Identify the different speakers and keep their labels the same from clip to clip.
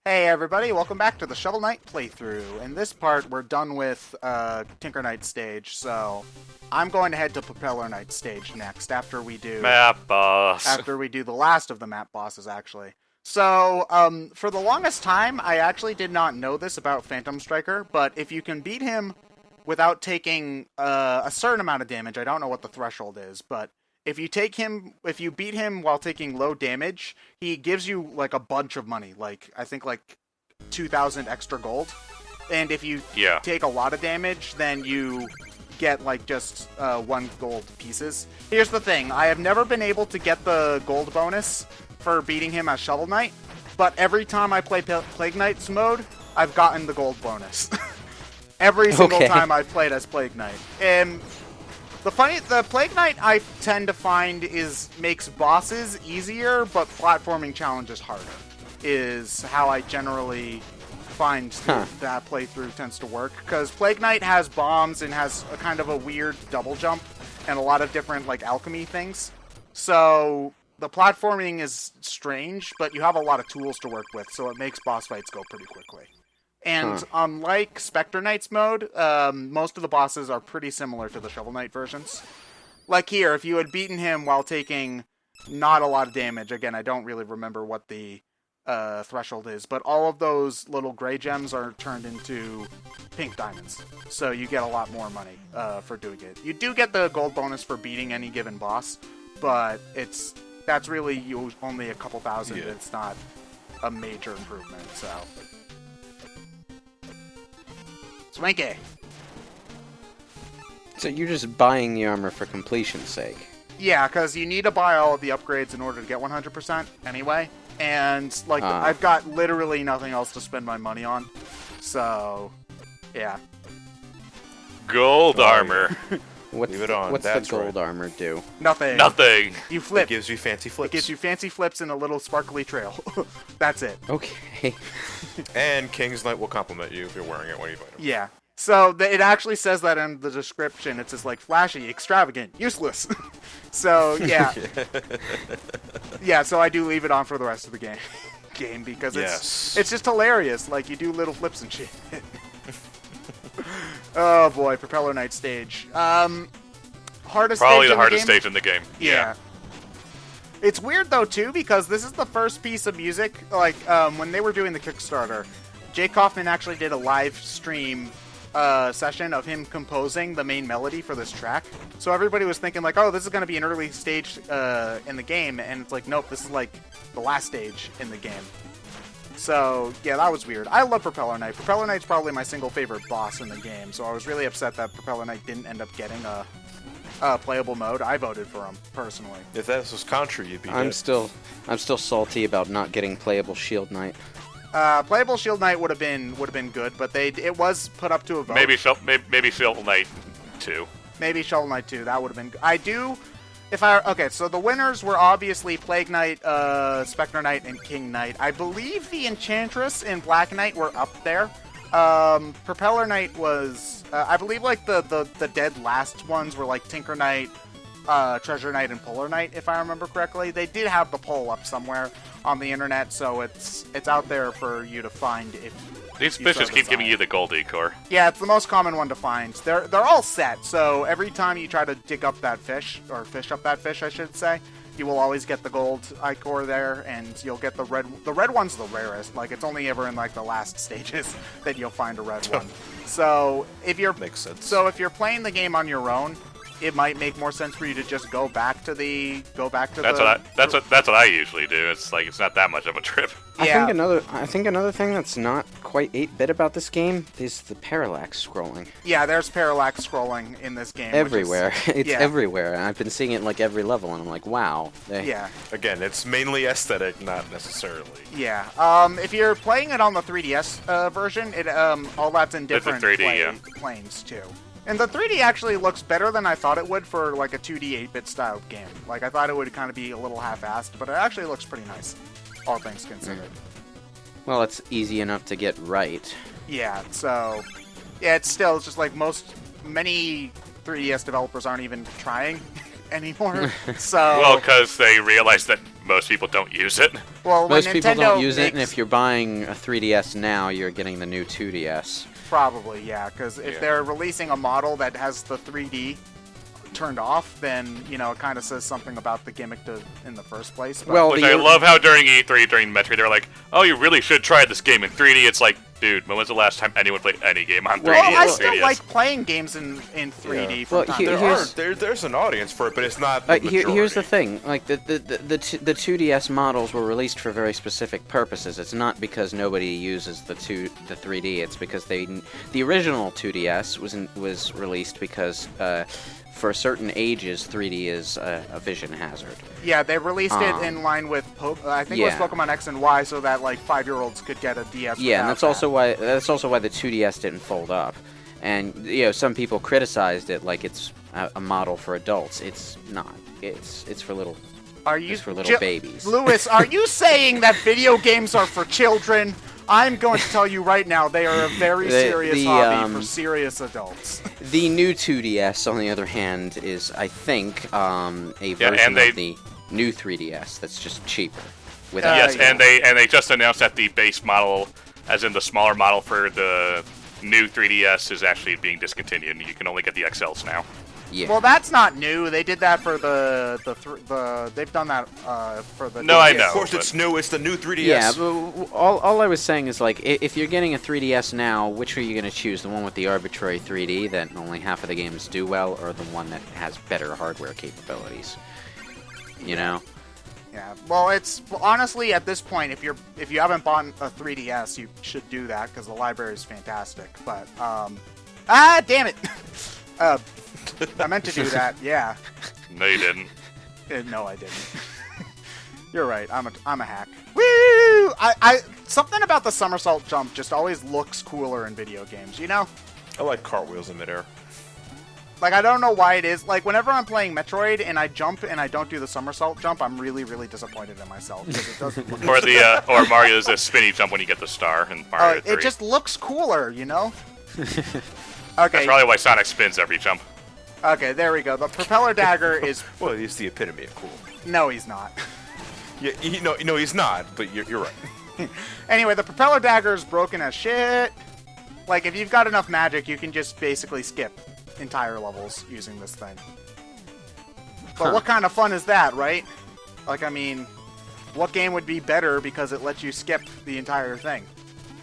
Speaker 1: Hey everybody, welcome back to the Shovel Knight playthrough. In this part, we're done with Tinker Knight stage, so I'm going to head to Propeller Knight stage next after we do
Speaker 2: Map boss.
Speaker 1: after we do the last of the map bosses, actually. So, for the longest time, I actually did not know this about Phantom Striker, but if you can beat him without taking a certain amount of damage, I don't know what the threshold is, but if you beat him while taking low damage, he gives you like a bunch of money, like I think like 2,000 extra gold. And if you take a lot of damage, then you get like just 1 gold pieces. Here's the thing, I have never been able to get the gold bonus for beating him as Shovel Knight, but every time I play Plague Knight's mode, I've gotten the gold bonus. Every single time I've played as Plague Knight. And the Plague Knight I tend to find makes bosses easier, but platforming challenges harder, is how I generally find that playthrough tends to work. Because Plague Knight has bombs and has a kind of a weird double jump and a lot of different like alchemy things. So the platforming is strange, but you have a lot of tools to work with, so it makes boss fights go pretty quickly. And unlike Spectre Knight's mode, most of the bosses are pretty similar to the Shovel Knight versions. Like here, if you had beaten him while taking not a lot of damage, again, I don't really remember what the threshold is, but all of those little gray gems are turned into pink diamonds. So you get a lot more money for doing it. You do get the gold bonus for beating any given boss, but that's really only a couple thousand. Yeah. It's not a major improvement, so... Swanky.
Speaker 3: So you're just buying the armor for completion's sake?
Speaker 1: Yeah, because you need to buy all of the upgrades in order to get 100% anyway. And, like, I've got literally nothing else to spend my money on. So, yeah.
Speaker 2: Gold armor.
Speaker 3: Leave it on. What's the gold armor do?
Speaker 1: Nothing.
Speaker 2: Nothing.
Speaker 1: You flip.
Speaker 4: It gives you fancy flips.
Speaker 1: It gives you fancy flips and a little sparkly trail. That's it.
Speaker 3: Okay.
Speaker 4: And King's Knight will compliment you if you're wearing it when you fight him.
Speaker 1: Yeah. So it actually says that in the description. It says like flashy, extravagant, useless. So yeah. Yeah. So I do leave it on for the rest of the game because it's just hilarious. Like you do little flips and shit. Oh boy, Propeller Knight stage. Hardest
Speaker 2: Probably
Speaker 1: stage
Speaker 2: the hardest stage in the game.
Speaker 1: Yeah. It's weird though too because this is the first piece of music. Like when they were doing the Kickstarter, Jake Kaufman actually did a live stream session of him composing the main melody for this track. So everybody was thinking like, oh, this is going to be an early stage in the game, and it's like, nope, this is like the last stage in the game. So, yeah, that was weird. I love Propeller Knight. Propeller Knight's probably my single favorite boss in the game, so I was really upset that Propeller Knight didn't end up getting a playable mode. I voted for him, personally.
Speaker 4: If that was Contra, you'd be
Speaker 3: I'm still salty about not getting playable Shield Knight.
Speaker 1: Playable Shield Knight would have been good, but it was put up to a vote.
Speaker 2: Maybe Shovel Knight 2.
Speaker 1: Maybe Shovel Knight 2, that would have been good. Okay, so the winners were obviously Plague Knight, Spectre Knight, and King Knight. I believe the Enchantress and Black Knight were up there. Propeller Knight was, I believe like the dead last ones were like Tinker Knight, Treasure Knight, and Polar Knight, if I remember correctly. They did have the poll up somewhere on the internet, so it's out there for you to find if
Speaker 2: these fishes keep giving you the gold decor.
Speaker 1: Yeah, it's the most common one to find. They're all set, so every time you try to dig up that fish, or fish up that fish, I should say, you will always get the gold ichor there, and you'll get the red. The red one's the rarest. Like it's only ever in like the last stages that you'll find a red one. So if you're
Speaker 4: makes sense.
Speaker 1: So if you're playing the game on your own, it might make more sense for you to just go back to
Speaker 2: That's what I usually do. It's like it's not that much of a trip.
Speaker 1: Yeah.
Speaker 3: I think another thing that's not quite 8-bit about this game is the parallax scrolling.
Speaker 1: Yeah, there's parallax scrolling in this game.
Speaker 3: Everywhere. It's everywhere. And I've been seeing it like every level, and I'm like, wow.
Speaker 1: Yeah.
Speaker 4: Again, it's mainly aesthetic, not necessarily.
Speaker 1: Yeah. If you're playing it on the 3DS version, it all that's in different
Speaker 2: 3D,
Speaker 1: planes too. And the 3D actually looks better than I thought it would for like a 2D 8-bit style game. Like I thought it would kind of be a little half-assed, but it actually looks pretty nice, all things considered.
Speaker 3: Well, it's easy enough to get right.
Speaker 1: Yeah, so yeah, it's just like many 3DS developers aren't even trying anymore. So
Speaker 2: well, because they realized that most people don't use it.
Speaker 1: Well, when
Speaker 3: Most people
Speaker 1: Nintendo
Speaker 3: don't use it, and
Speaker 1: makes-
Speaker 3: if you're buying a 3DS now, you're getting the new 2DS.
Speaker 1: Probably, yeah, because if
Speaker 4: Yeah.
Speaker 1: they're releasing a model that has the 3D turned off, then, you know, it kind of says something about the gimmick in the first place. But
Speaker 3: Well,
Speaker 2: Which
Speaker 3: the-
Speaker 2: I love how during E3, during Metroid, they're like, "Oh, you really should try this game in 3D." It's like, dude, when was the last time anyone played any game on 3D?
Speaker 1: well, I
Speaker 2: and
Speaker 1: still
Speaker 2: 3DS?
Speaker 1: like playing games in 3D from
Speaker 3: Well,
Speaker 1: time
Speaker 3: here-
Speaker 1: to
Speaker 3: here's-
Speaker 1: time.
Speaker 4: There's an audience for it, but it's not. The
Speaker 3: Here's the
Speaker 4: majority.
Speaker 3: thing: like the 2DS models were released for very specific purposes. It's not because nobody uses the 3D. It's because the original 2DS was released because for certain ages 3D is a vision hazard.
Speaker 1: Yeah, they released it
Speaker 3: Um,
Speaker 1: in line with, I think it was
Speaker 3: yeah.
Speaker 1: Pokemon X and Y, so that, like, 5-year-olds could get a DS
Speaker 3: Yeah, and
Speaker 1: without
Speaker 3: that's also why the 2DS didn't fold up. And you know, some people criticized it like it's a model for adults. It's not. It's for little.
Speaker 1: Are you
Speaker 3: It's for little babies.
Speaker 1: Lewis, are you saying that video games are for children? I'm going to tell you right now, they are a very serious hobby for serious adults.
Speaker 3: The new 2DS, on the other hand, is I think a
Speaker 2: Yeah,
Speaker 3: version
Speaker 2: and they-
Speaker 3: of the new 3DS that's just cheaper.
Speaker 2: Yes,
Speaker 1: yeah.
Speaker 2: and they just announced that the base model, as in the smaller model for the new 3DS, is actually being discontinued. And you can only get the XLs now.
Speaker 3: Yeah.
Speaker 1: Well, that's not new. They did that for they've done that for the.
Speaker 2: No, I
Speaker 1: DS.
Speaker 2: know.
Speaker 4: Of course,
Speaker 2: but-
Speaker 4: it's new. It's the new 3DS.
Speaker 3: Yeah, but all I was saying is, like, if you're getting a 3DS now, which are you going to choose? The one with the arbitrary 3D that only half of the games do well, or the one that has better hardware capabilities? You know?
Speaker 1: Yeah. Well, it's honestly at this point, if you haven't bought a 3DS, you should do that because the library is fantastic. But damn it! I meant to do that. Yeah.
Speaker 2: No, you didn't.
Speaker 1: No, I didn't. You're right. I'm a hack. Woo! Something about the somersault jump just always looks cooler in video games. You know?
Speaker 4: I like cartwheels in midair.
Speaker 1: Like, I don't know why it is. Like, whenever I'm playing Metroid and I jump and I don't do the somersault jump, I'm really, really disappointed in myself because it doesn't look.
Speaker 2: Or the or Mario's a spinny jump when you get the star in Mario 3.
Speaker 1: It just looks cooler, you know?
Speaker 2: That's
Speaker 1: Okay.
Speaker 2: probably why Sonic spins every jump.
Speaker 1: Okay, there we go. The propeller dagger is.
Speaker 4: Well, he's the epitome of cool.
Speaker 1: No, he's not.
Speaker 4: Yeah, no, he's not. But you're right.
Speaker 1: Anyway, the propeller dagger is broken as shit. Like, if you've got enough magic, you can just basically skip entire levels using this thing. But what kind of fun is that, right? Like, I mean, what game would be better because it lets you skip the entire thing?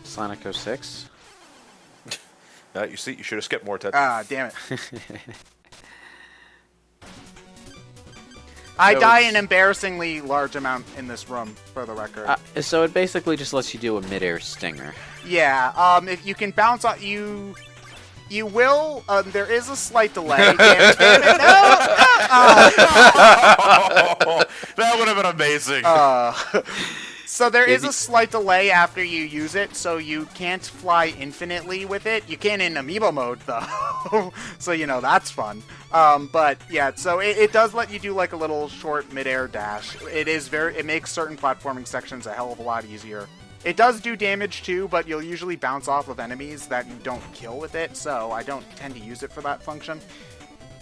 Speaker 3: Sonic 06?
Speaker 4: You see, you should have skipped more. Ted.
Speaker 1: Ah, damn it. I
Speaker 3: So
Speaker 1: die
Speaker 3: it's-
Speaker 1: an embarrassingly large amount in this room, for the record.
Speaker 3: So it basically just lets you do a midair stinger.
Speaker 1: Yeah, if you can bounce on you will. There is a slight delay. Damn it, no!
Speaker 4: That would have been amazing.
Speaker 1: So there is a slight delay after you use it, so you can't fly infinitely with it. You can in amiibo mode though, so you know that's fun. But yeah, so it does let you do like a little short midair dash. It makes certain platforming sections a hell of a lot easier. It does do damage too, but you'll usually bounce off of enemies that you don't kill with it, so I don't tend to use it for that function.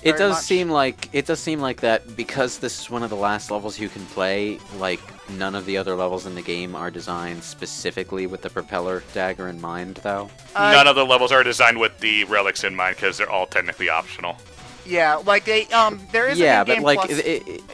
Speaker 3: It
Speaker 1: very
Speaker 3: does
Speaker 1: much.
Speaker 3: seem like that because this is one of the last levels you can play. Like none of the other levels in the game are designed specifically with the propeller dagger in mind, though.
Speaker 2: None of the levels are designed with the relics in mind because they're all technically optional.
Speaker 1: Yeah, like there is
Speaker 3: Yeah,
Speaker 1: a
Speaker 3: but
Speaker 1: game
Speaker 3: like
Speaker 1: plus.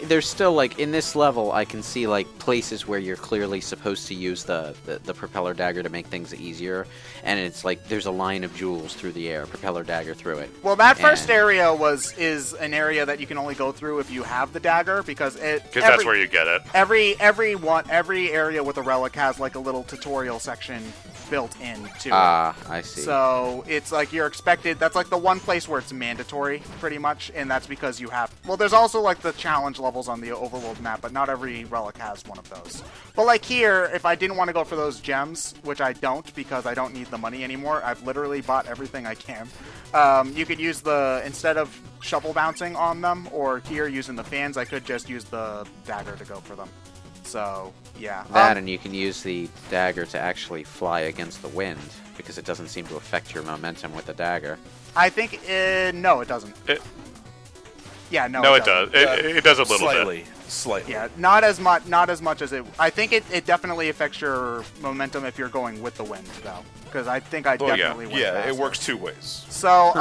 Speaker 3: there's still like in this level, I can see like places where you're clearly supposed to use the propeller dagger to make things easier, and it's like there's a line of jewels through the air, propeller dagger through it.
Speaker 1: Well, that first
Speaker 3: And-
Speaker 1: area is an area that you can only go through if you have the dagger because
Speaker 2: Because that's where you get it.
Speaker 1: every area with a relic has like a little tutorial section built into it.
Speaker 3: I see.
Speaker 1: So it's like you're expected. That's like the one place where it's mandatory, pretty much, and that's because you have. Well, there's also like the challenge levels on the overworld map, but not every relic has one of those. But like here, if I didn't want to go for those gems, which I don't because I don't need the money anymore, I've literally bought everything I can. You could use instead of shovel bouncing on them, or here using the fans, I could just use the dagger to go for them. So yeah,
Speaker 3: That and you can use the dagger to actually fly against the wind because it doesn't seem to affect your momentum with the dagger.
Speaker 1: I think no, it doesn't.
Speaker 2: It-
Speaker 1: Yeah, no.
Speaker 2: No, it
Speaker 1: doesn't.
Speaker 2: does. It does a little
Speaker 4: Slightly.
Speaker 2: bit.
Speaker 4: Slightly.
Speaker 1: Yeah, not as much as it. I think it definitely affects your momentum if you're going with the wind, though. Because I think I definitely went
Speaker 4: Yeah, it
Speaker 1: faster.
Speaker 4: works two ways.
Speaker 1: So,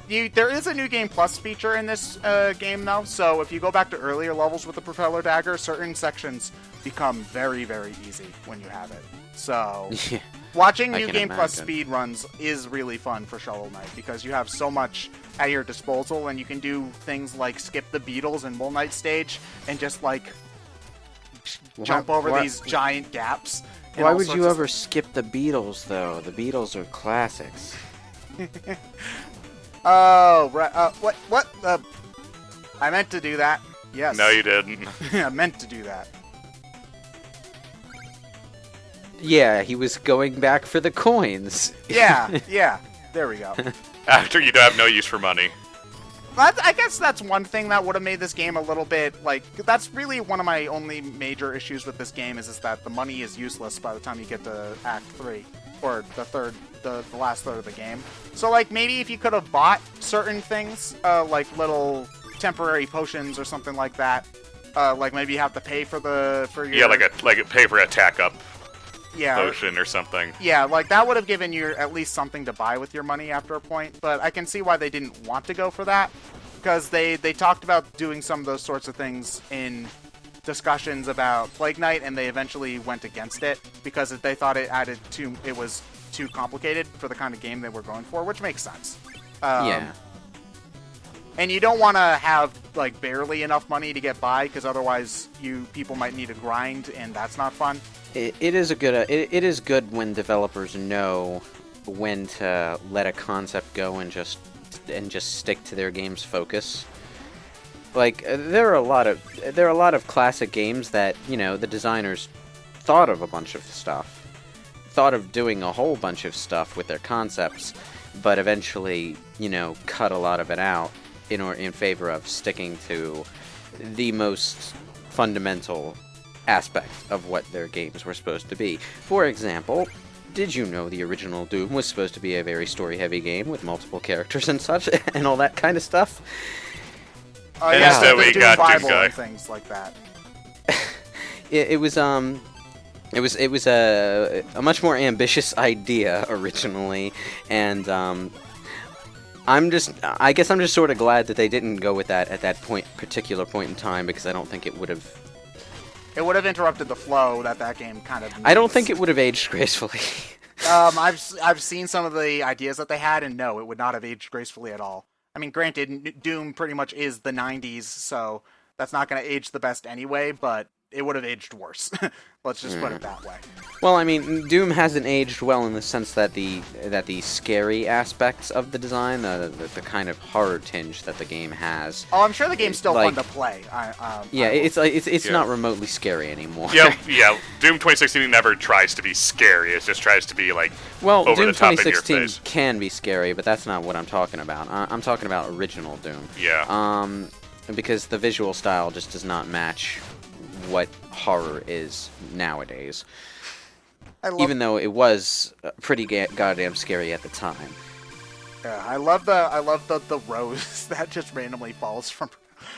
Speaker 1: there is a new game plus feature in this game, though. So if you go back to earlier levels with the propeller dagger, certain sections become very, very easy when you have it. So,
Speaker 3: Yeah.
Speaker 1: watching
Speaker 3: I
Speaker 1: new
Speaker 3: can
Speaker 1: game plus
Speaker 3: imagine.
Speaker 1: speed runs is really fun for Shovel Knight because you have so much at your disposal, and you can do things like skip the beetles in Mole Knight stage and just like jump over these giant gaps. and
Speaker 3: Why
Speaker 1: all
Speaker 3: would
Speaker 1: sorts
Speaker 3: you
Speaker 1: of
Speaker 3: ever skip the Beatles, though? The Beatles are classics.
Speaker 1: Oh, right. What? I meant to do that. Yes.
Speaker 2: No, you didn't.
Speaker 1: I meant to do that.
Speaker 3: Yeah, he was going back for the coins.
Speaker 1: Yeah, yeah. There we go.
Speaker 2: After you don't have no use for money.
Speaker 1: I guess that's one thing that would have made this game a little bit, like, that's really one of my only major issues with this game is that the money is useless by the time you get to Act 3, or the last third of the game. So, like, maybe if you could have bought certain things, like little temporary potions or something like that, like maybe you have to pay for your...
Speaker 2: Yeah, like a pay for attack up
Speaker 1: yeah,
Speaker 2: potion or something.
Speaker 1: Yeah, like that would have given you at least something to buy with your money after a point, but I can see why they didn't want to go for that, because they talked about doing some of those sorts of things in discussions about Plague Knight, and they eventually went against it because they thought it was too complicated for the kind of game they were going for, which makes sense.
Speaker 3: Yeah.
Speaker 1: And you don't want to have like barely enough money to get by, because otherwise people might need to grind, and that's not fun.
Speaker 3: It is good when developers know when to let a concept go and just stick to their game's focus. Like there are a lot of classic games that, you know, the designers thought of a bunch of stuff, thought of doing a whole bunch of stuff with their concepts, but eventually, you know, cut a lot of it out in favor of sticking to the most fundamental aspect of what their games were supposed to be. For example, did you know the original Doom was supposed to be a very story-heavy game with multiple characters and such, and all that kind of stuff?
Speaker 2: And
Speaker 1: Yeah,
Speaker 2: instead
Speaker 1: the
Speaker 2: we
Speaker 1: Doom
Speaker 2: got Doom
Speaker 1: Bible
Speaker 2: Guy.
Speaker 1: and things like that.
Speaker 3: It was a much more ambitious idea originally, and I guess I'm just sort of glad that they didn't go with that at that particular point in time, because I don't think it would have.
Speaker 1: It would have interrupted the flow that game kind of needs.
Speaker 3: I don't think it would have aged gracefully.
Speaker 1: I've seen some of the ideas that they had, and no, it would not have aged gracefully at all. I mean, granted, Doom pretty much is the 90s, so that's not going to age the best anyway, but it would have aged worse. Let's just put it that way.
Speaker 3: Well, I mean, Doom hasn't aged well in the sense that the scary aspects of the design, the kind of horror tinge that the game has.
Speaker 1: Oh, I'm sure the game's still
Speaker 3: like-
Speaker 1: fun to play.
Speaker 3: It's
Speaker 2: Yeah.
Speaker 3: not remotely scary anymore.
Speaker 2: Yeah, Doom 2016 never tries to be scary. It just tries to be like
Speaker 3: Well,
Speaker 2: over
Speaker 3: Doom
Speaker 2: the top in your
Speaker 3: 2016
Speaker 2: face.
Speaker 3: can be scary, but that's not what I'm talking about. I'm talking about original Doom.
Speaker 2: Yeah.
Speaker 3: Because the visual style just does not match what horror is nowadays. Even though it was pretty goddamn scary at the time.
Speaker 1: I love the rose that just randomly falls from.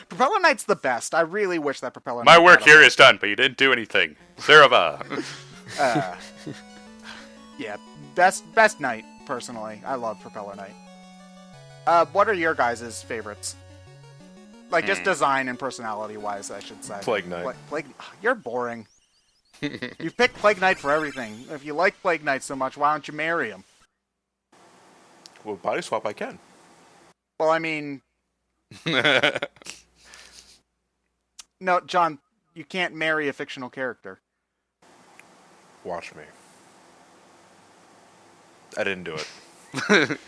Speaker 1: Propeller Knight's the best. I really wish that Propeller Knight.
Speaker 2: My work
Speaker 1: had a-
Speaker 2: here is done, but you didn't do anything. Zerova.
Speaker 1: Yeah, best knight personally. I love Propeller Knight. What are your guys' favorites? Like just design and personality wise, I should say.
Speaker 4: Plague Knight.
Speaker 1: You're boring. You picked Plague Knight for everything. If you like Plague Knight so much, why don't you marry him?
Speaker 4: Well, body swap I can.
Speaker 1: Well, I mean, no, John, you can't marry a fictional character.
Speaker 4: Watch me. I didn't do it.